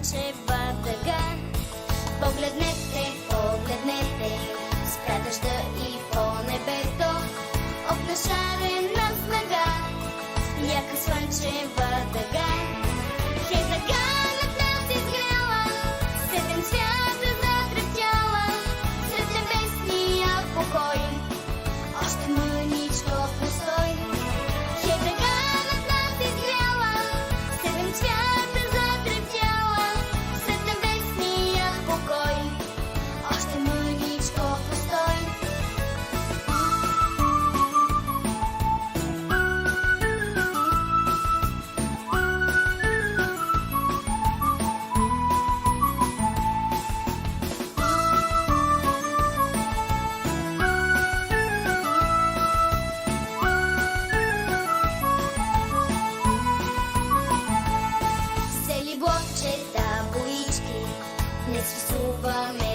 слънчева дъга. Погледнете, погледнете, спря дъжда и по небето опна шарена снага, яка слънчева дъга. Хей, дъга над нас изгряла, седем свята затрептяла, сред небесния покой още мъничко постой. Хей, дъга над нас изгряла, седем свята затрептяла, сред небесния покой още мъничко постой. Сели блокчета, боички, не свисуваме